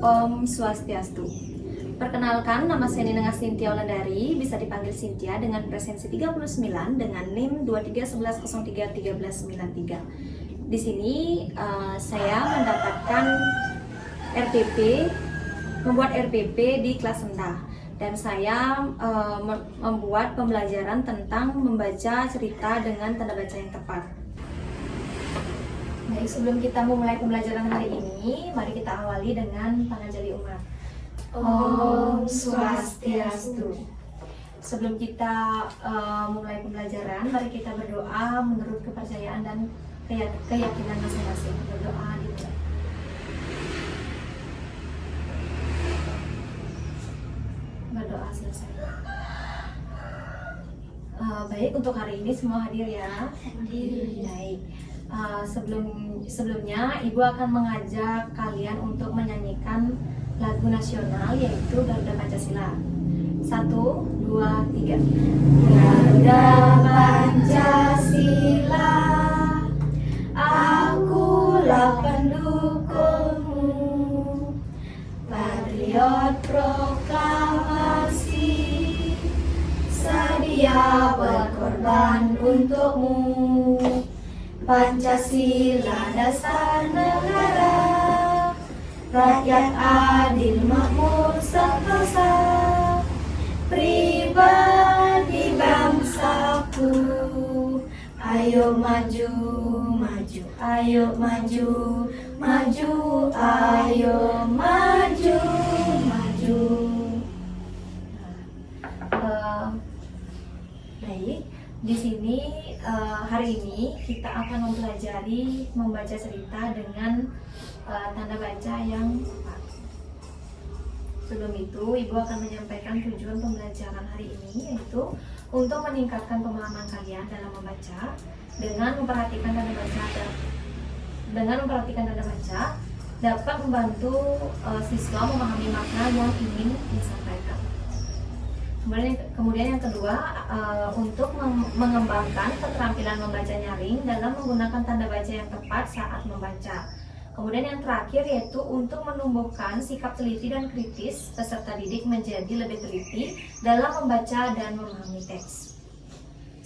Om Swastiastu. Perkenalkan, nama saya Nina Cynthia Wulandari, bisa dipanggil Cynthia dengan presensi 39 dengan NIM 2311031393. Di sini saya mendapatkan membuat RPP di kelas rendah, dan saya membuat pembelajaran tentang membaca cerita dengan tanda baca yang tepat. Baik, sebelum kita memulai pembelajaran hari ini, mari kita awali dengan panajali umat. Om Swastiastu. Sebelum kita mulai pembelajaran, mari kita berdoa menurut kepercayaan dan keyakinan masing-masing. Berdoa dimulai. Berdoa selesai. Baik, untuk hari ini semua hadir ya. Baik. Sebelumnya Ibu akan mengajak kalian untuk menyanyikan lagu nasional, yaitu Garuda Pancasila. 1, 2, 3. Garuda Pancasila, akulah pendukungmu, patriot proklamasi, sedia berkorban untukmu. Pancasila dasar negara, rakyat adil makmur sentosa, pribadi bangsaku. Ayo maju, maju, ayo maju, maju, ayo maju, maju. Baik, di sini hari ini kita akan mempelajari membaca cerita dengan tanda baca yang tepat. Sebelum itu, Ibu akan menyampaikan tujuan pembelajaran hari ini, yaitu untuk meningkatkan pemahaman kalian dalam membaca dengan memperhatikan tanda baca. Dengan memperhatikan tanda baca dapat membantu siswa memahami makna yang ingin disampaikan. Kemudian yang kedua, untuk mengembangkan keterampilan membaca nyaring dalam menggunakan tanda baca yang tepat saat membaca. Kemudian yang terakhir yaitu untuk menumbuhkan sikap teliti dan kritis peserta didik menjadi lebih teliti dalam membaca dan memahami teks.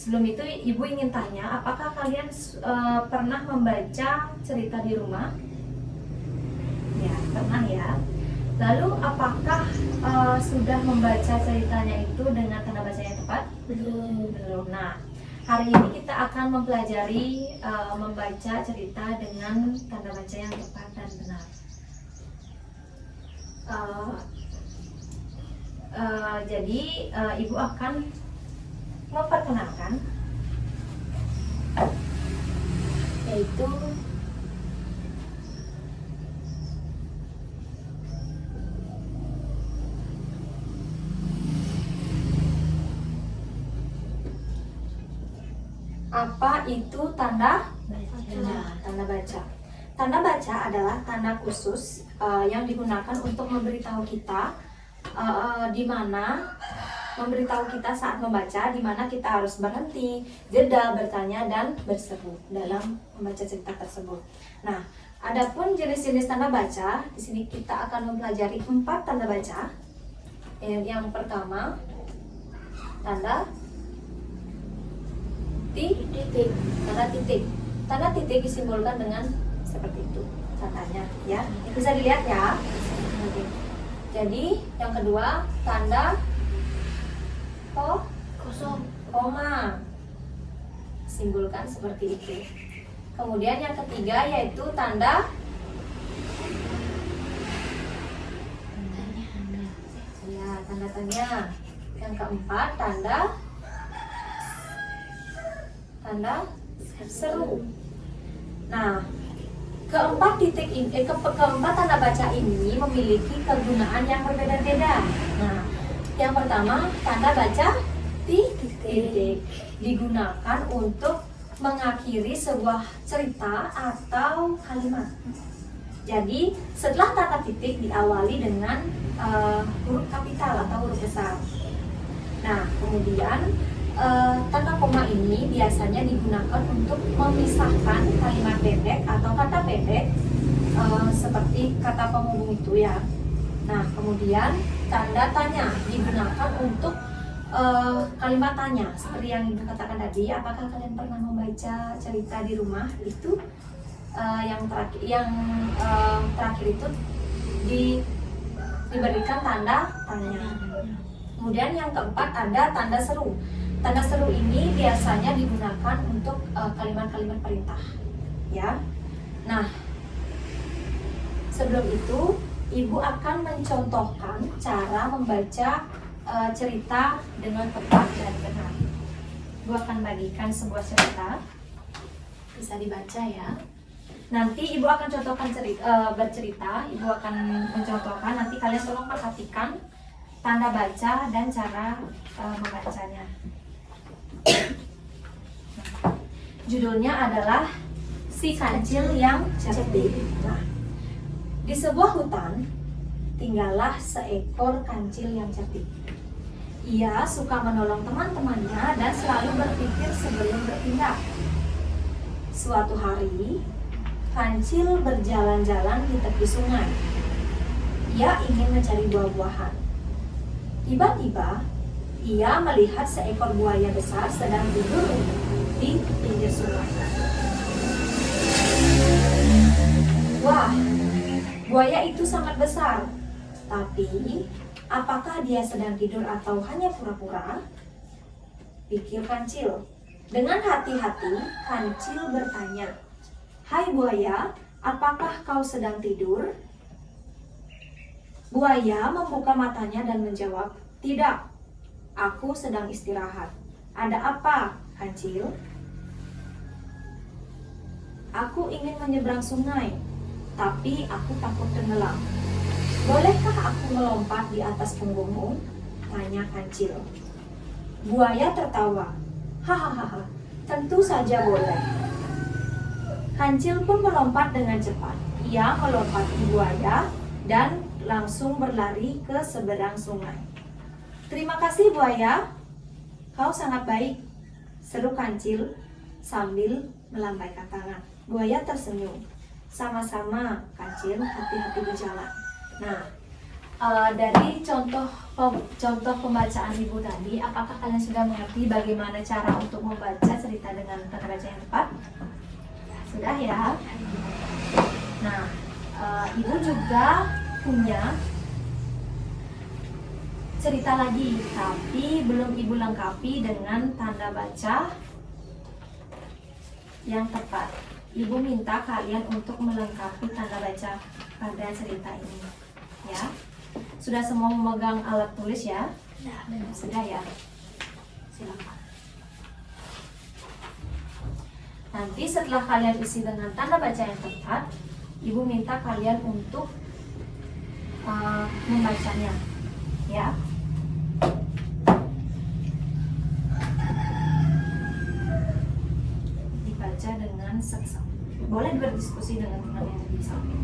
Sebelum itu, Ibu ingin tanya, apakah kalian pernah membaca cerita di rumah? Ya, pernah ya. Lalu apakah sudah membaca ceritanya itu dengan tanda baca yang tepat? Belum. Nah, hari ini kita akan mempelajari membaca cerita dengan tanda baca yang tepat dan benar. Jadi Ibu akan memperkenalkan, yaitu apa itu tanda baca? Tanda baca. Tanda baca adalah tanda khusus yang digunakan untuk memberitahu kita memberitahu kita saat membaca, di mana kita harus berhenti, jeda, bertanya, dan berseru dalam membaca cerita tersebut. Nah, adapun jenis-jenis tanda baca, di sini kita akan mempelajari 4 tanda baca. Yang pertama, tanda titik. Tanda titik disimbolkan dengan seperti itu tandanya, ya. Bisa dilihat ya. Jadi yang kedua, tanda koma, simbolkan seperti itu. Kemudian yang ketiga yaitu tanda tanya. Yang keempat, tanda seru. Nah, keempat tanda baca ini memiliki kegunaan yang berbeda-beda. Nah, yang pertama, tanda baca titik digunakan untuk mengakhiri sebuah cerita atau kalimat. Jadi, setelah tanda titik diawali dengan huruf kapital atau huruf besar. Nah, kemudian tanda koma ini biasanya digunakan untuk memisahkan kalimat pendek atau kata pendek seperti kata penghubung itu ya. Nah, kemudian tanda tanya digunakan untuk kalimat tanya seperti yang Ibu katakan tadi. Apakah kalian pernah membaca cerita di rumah? Itu terakhir itu diberikan tanda tanya. Kemudian yang keempat ada tanda seru. Tanda seru ini biasanya digunakan untuk kalimat-kalimat perintah, ya. Nah, sebelum itu Ibu akan mencontohkan cara membaca cerita dengan tepat dan benar. Ibu akan bagikan sebuah cerita, bisa dibaca ya. Nanti Ibu akan contohkan bercerita, Ibu akan mencontohkan, nanti kalian tolong perhatikan tanda baca dan cara membacanya. Judulnya adalah Si Kancil yang Cerdik. Nah, di sebuah hutan tinggallah seekor kancil yang cerdik. Ia suka menolong teman-temannya dan selalu berpikir sebelum bertindak. Suatu hari, kancil berjalan-jalan di tepi sungai. Ia ingin mencari buah-buahan. Tiba-tiba, ia melihat seekor buaya besar sedang tidur di pinggir sungai. Wah, buaya itu sangat besar. Tapi, apakah dia sedang tidur atau hanya pura-pura? Pikir kancil. Dengan hati-hati, kancil bertanya, "Hai buaya, apakah kau sedang tidur?" Buaya membuka matanya dan menjawab, "Tidak, aku sedang istirahat." "Ada apa, kancil?" "Aku ingin menyeberang sungai, tapi aku takut tenggelam. Bolehkah aku melompat di atas punggungmu?" tanya kancil. Buaya tertawa. "Hahaha, tentu saja boleh." Kancil pun melompat dengan cepat. Ia melompati buaya dan langsung berlari ke seberang sungai. "Terima kasih buaya, kau sangat baik," seru kancil sambil melambaikan tangan. Buaya tersenyum. "Sama-sama kancil, hati-hati di jalan." Nah, dari contoh pembacaan Ibu tadi, apakah kalian sudah mengerti bagaimana cara untuk membaca cerita dengan tanda baca yang tepat? Sudah ya? Nah, Ibu juga punya cerita lagi, tapi belum Ibu lengkapi dengan tanda baca yang tepat. Ibu minta kalian untuk melengkapi tanda baca pada cerita ini, ya. Sudah semua memegang alat tulis ya? Sudah ya? Silakan. Nanti setelah kalian isi dengan tanda baca yang tepat, Ibu minta kalian untuk membacanya, ya. Dibaca dengan seksama. Boleh berdiskusi dengan teman yang di samping.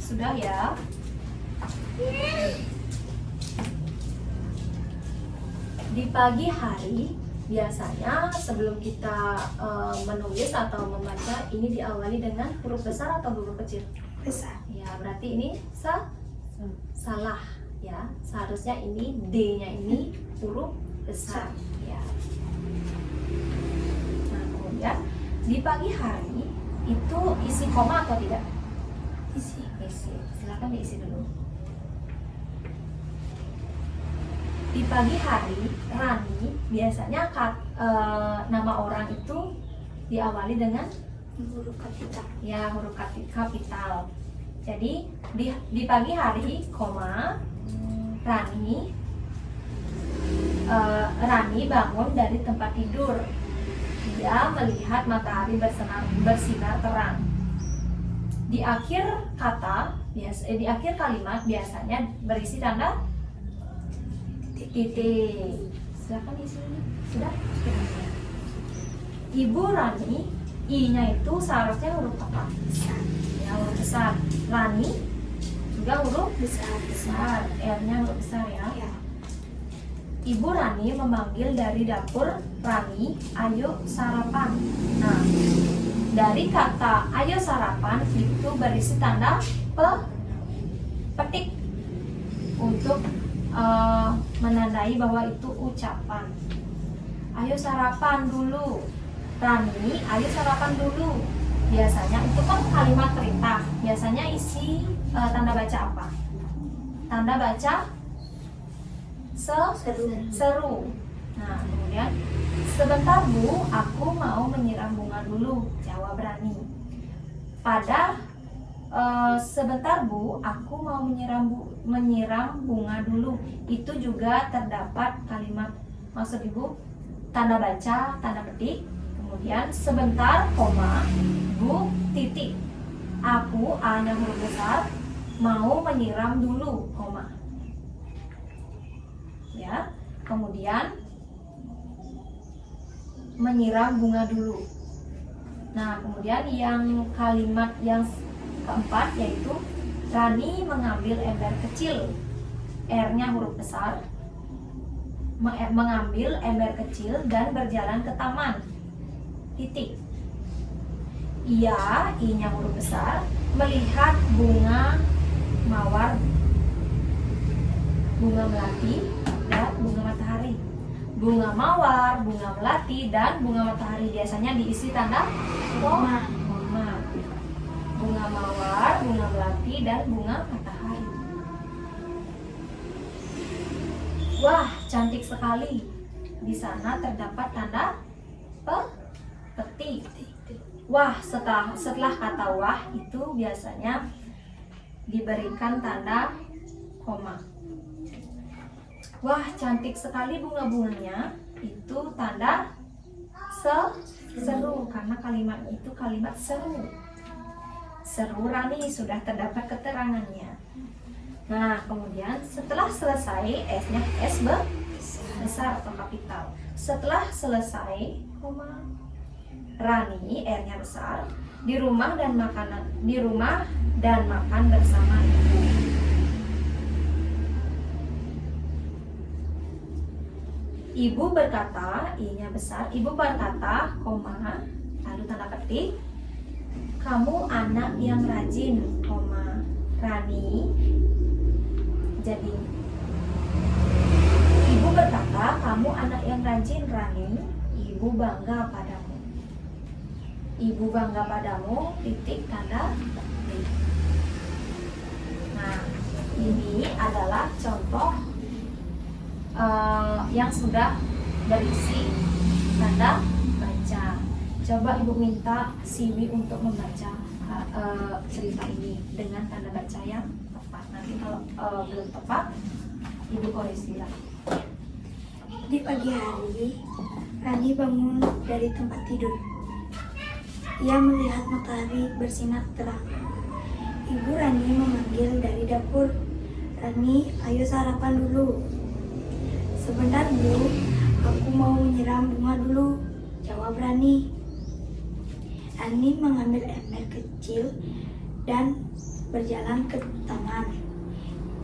Sudah ya? Di pagi hari, biasanya sebelum kita menulis atau membaca, ini diawali dengan huruf besar atau huruf kecil? Besar. Ya, berarti ini salah ya. Seharusnya ini D-nya ini huruf besar ya. Nah, kemudian di pagi hari itu isi koma atau tidak? Isi. Silakan diisi dulu. Di pagi hari, Rani biasanya nama orang itu diawali dengan huruf kapital. Ya, huruf kapital. Jadi di pagi hari, koma, Rani bangun dari tempat tidur Ia melihat matahari bersinar terang. Di akhir kalimat biasanya berisi tanda titik. Silakan isi ini. Sudah? Ibu Rani, I-nya itu seharusnya huruf apa? Besar. Ya, huruf besar. Rani juga huruf Besar. R-nya huruf besar ya. Ya. Ibu Rani memanggil dari dapur, Rani, ayo sarapan. Nah, dari kata ayo sarapan itu berisi tanda petik untuk menandai bahwa itu ucapan. Ayo sarapan dulu. Rani, ayo sarapan dulu. Biasanya itu kan kalimat perintah. Biasanya isi tanda baca apa? Tanda baca seru. Nah, kemudian sebentar Bu, aku mau menyiram bunga dulu, jawab Rani. Pada sebentar Bu, aku mau menyiram bunga dulu. Itu juga terdapat kalimat, maksud Ibu, tanda baca, tanda petik. Kemudian sebentar, koma, Bu, titik. Aku, A-nya huruf besar, mau menyiram dulu, koma. Ya, kemudian menyiram bunga dulu. Nah, kemudian yang kalimat yang keempat yaitu Rani mengambil ember kecil, R-nya huruf besar, mengambil ember kecil dan berjalan ke taman, titik. Ia, I-nya huruf besar, melihat bunga mawar, bunga melati, dan bunga matahari. Bunga mawar, bunga melati, dan bunga matahari biasanya diisi tanda koma. Bunga mawar, bunga melati, dan bunga matahari. Wah, cantik sekali. Di sana terdapat tanda petik. Wah, setelah kata wah itu biasanya diberikan tanda koma. Wah, cantik sekali bunga-bunganya, itu tanda seru karena kalimat itu kalimat seru. Seru Rani, sudah terdapat keterangannya. Nah, kemudian setelah selesai, S-nya S besar atau kapital. Setelah selesai, koma, Rani, R-nya besar, di rumah dan makan bersama ibu. Ibu berkata, I-nya besar, ibu berkata, koma, lalu tanda petik, kamu anak yang rajin, koma, Rani. Jadi, ibu berkata, kamu anak yang rajin, Rani. Ibu bangga padamu. Ibu bangga padamu, titik tanda petik. Nah, ini adalah contoh yang sudah berisi tanda baca. Coba Ibu minta Siwi untuk membaca cerita ini dengan tanda baca yang tepat. Nanti kalau belum tepat, Ibu koreksi lagi. Di pagi hari, Rani bangun dari tempat tidur. Ia melihat matahari bersinar terang. Ibu Rani memanggil dari dapur, Rani, ayo sarapan dulu. Sebentar Bu, aku mau menyiram bunga dulu, jawab Rani. Rani mengambil ember kecil dan berjalan ke taman.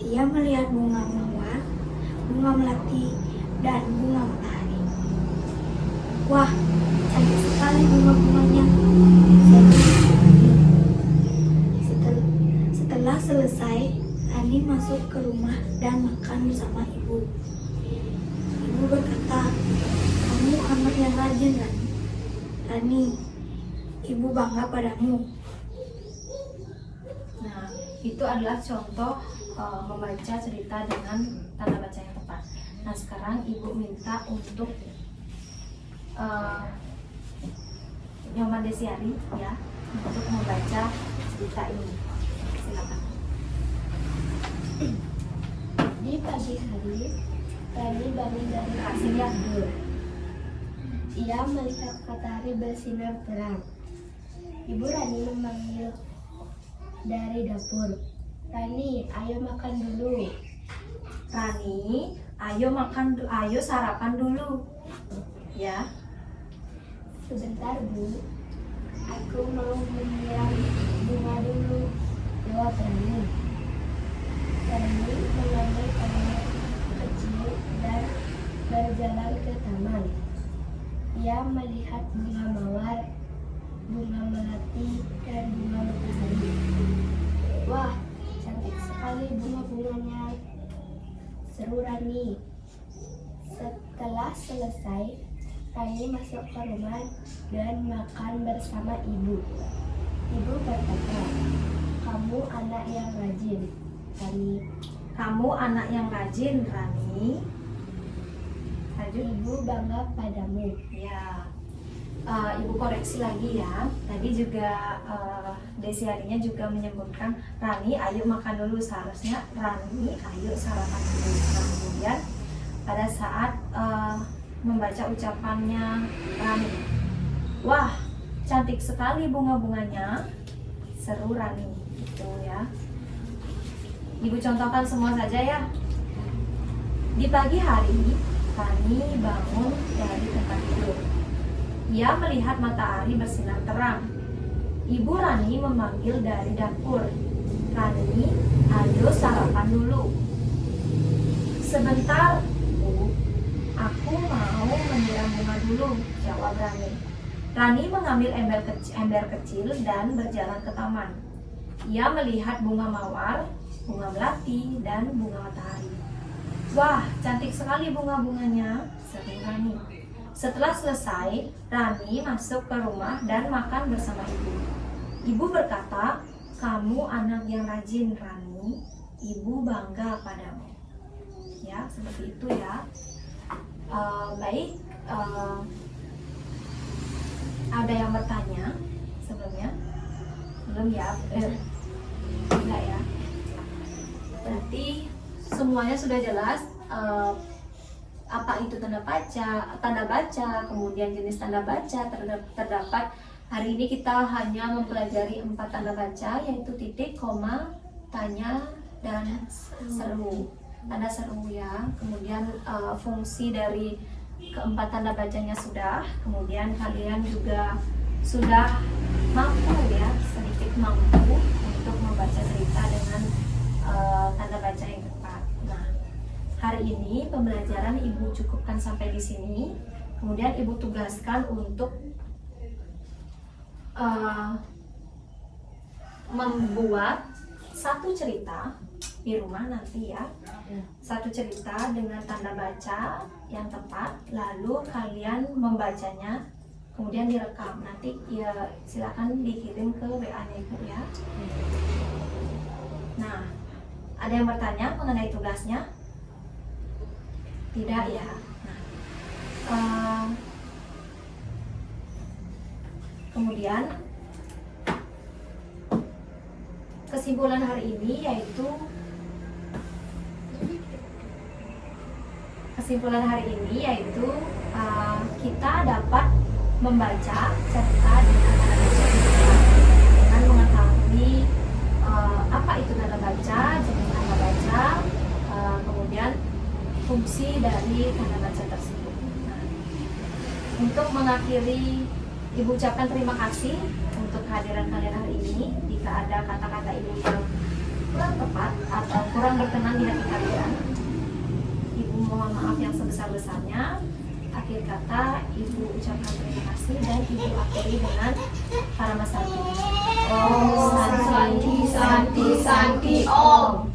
Ia melihat bunga mawar, bunga melati, dan bunga matahari. Wah, cantik sekali bunga-bunganya. Setelah selesai, Rani masuk ke rumah dan makan bersama ibu. Ibu berkata, kamu anak yang rajin, Rani. Rani, ibu bangga padamu. Nah, itu adalah contoh membaca cerita dengan tanda baca yang tepat. Nah, sekarang Ibu minta untuk Nyoman Desiari ya untuk membaca cerita ini. Silakan. Di pagi hari, Rani bangun dari Kasih ya. Ia melihat matahari bersinar terang. Ibu Rani memanggil dari dapur. Rani, ayo makan dulu. Rani, ayo sarapan dulu. Ya. Sebentar, Bu. Aku mau menyiram bunga dulu. Jawab Rani. Rani mengambil tombak kecil dan berjalan ke taman. Ia melihat bunga mawar, bunga melati, dan bunga matahari. Wah, cantik sekali bunga-bunganya, seru Rani. Setelah selesai, Rani masuk ke rumah dan makan bersama ibu. Ibu berkata, kamu anak yang rajin, Rani. Kamu anak yang rajin, Rani. Lanjut. Ibu bangga padamu. Ya. Ibu koreksi lagi ya. Tadi juga Desi Harinya juga menyebutkan Rani, ayo makan dulu. Seharusnya Rani, ayo sarapan dulu. Nah, kemudian pada saat membaca ucapannya Rani, wah, cantik sekali bunga-bunganya, seru Rani, gitu ya. Ibu contohkan semua saja ya. Di pagi hari, Rani bangun dari tempat tidur. Ia melihat matahari bersinar terang. Ibu Rani memanggil dari dapur. Rani, ayo sarapan dulu. Sebentar, Bu. Aku mau menyiram bunga dulu, jawab Rani. Rani mengambil ember kecil dan berjalan ke taman. Ia melihat bunga mawar, bunga melati, dan bunga matahari. Wah, cantik sekali bunga-bunganya, seru Rani. Setelah selesai, Rani masuk ke rumah dan makan bersama ibu. Ibu berkata, kamu anak yang rajin, Rani. Ibu bangga padamu. Ya, seperti itu ya. Baik, ada yang bertanya sebelumnya? Belum ya? Enggak ya? Berarti semuanya sudah jelas. Apa itu tanda baca, kemudian jenis tanda baca terdapat. Hari ini kita hanya mempelajari 4 tanda baca, yaitu titik, koma, tanya, dan seru. Tanda seru ya. Kemudian fungsi dari keempat tanda bacanya sudah. Kemudian kalian juga sudah mampu ya, sedikit mampu untuk membaca cerita dengan tanda baca yang tepat. Nah, hari ini pembelajaran Ibu cukupkan sampai di sini. Kemudian Ibu tugaskan untuk membuat satu cerita di rumah nanti ya. Satu cerita dengan tanda baca yang tepat, lalu kalian membacanya, kemudian direkam. Nanti ya silakan dikirim ke WA-nya Ibu ya. Nah, ada yang bertanya mengenai tugasnya? Tidak ya. Nah, kemudian kesimpulan hari ini yaitu kita dapat membaca cerita dengan tanda baca dengan mengetahui apa itu tanda baca, jenis tanda baca, kemudian fungsi dari tanda baca tersebut. Nah, untuk mengakhiri, Ibu ucapkan terima kasih untuk kehadiran kalian hari ini. Jika ada kata-kata Ibu yang kurang tepat atau kurang berkenan di hati kalian, Ibu mohon maaf yang sebesar-besarnya. Akhir kata, Ibu ucapkan terima kasih dan Ibu akhiri dengan Paramasanti. Om Santi Santi Santi Om.